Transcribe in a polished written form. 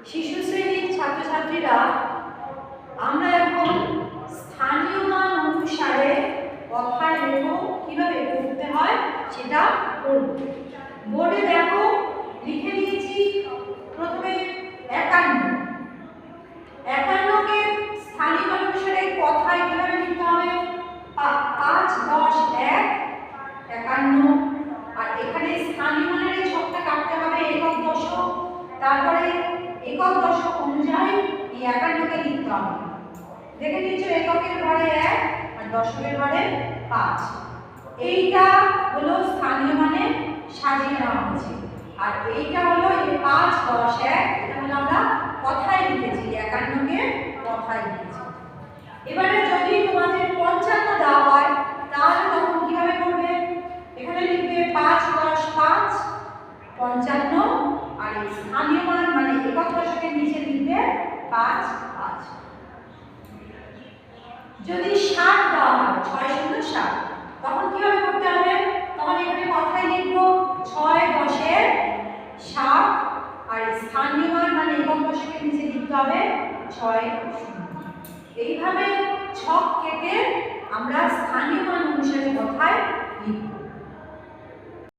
শিশু শ্রেণীর ছাত্রছাত্রীরা আমরা এখন স্থানীয় মান অনুসারে কথার লেখক কিভাবে করতে হয় সেটা করব। বোর্ডে দেখো লিখে নিয়েছি প্রথমে 51। 51 কে স্থানীয় মান অনুসারে কথায় কিভাবে লিখতে হবে? 5 10 1 51। আর এখানে স্থানীয় মানের এই ছকটা কাটতে হবে একক দশক, তারপরে একক দশক অনুযায়ী এই 51 কে লিখতে হবে। দেখে নিচ্ছো এককের ঘরে 1 আর দশকের ঘরে 5। এইটা হলো স্থানীয় মানে সাজিয়ে নেওয়া হয়েছে। আর এইটা হলো এই 5 10 1 এটা হলো আমরা কথায় লিখেছি, 51 কে কথায় লিখেছি। এবারে যদি তোমাদের 55 দেওয়া হয় তাহলে তখন কিভাবে করবে? এখানে লিখবে 5 10 5 55 আর এই স্থানীয় মান মানে একক দশকের নিচে লিখবে 5 5। যদি 60 দেওয়া হয় 6 0 60 তখন কিভাবে করতে হবে? তখন এখানে কথায় লিখবো 6 10 এর 7 আর স্থানীয় মান মানে একক দশকের নিচে লিখতে হবে 6 0। এইভাবে ছক কেটে আমরা স্থানীয় মান অনুসারে কথায়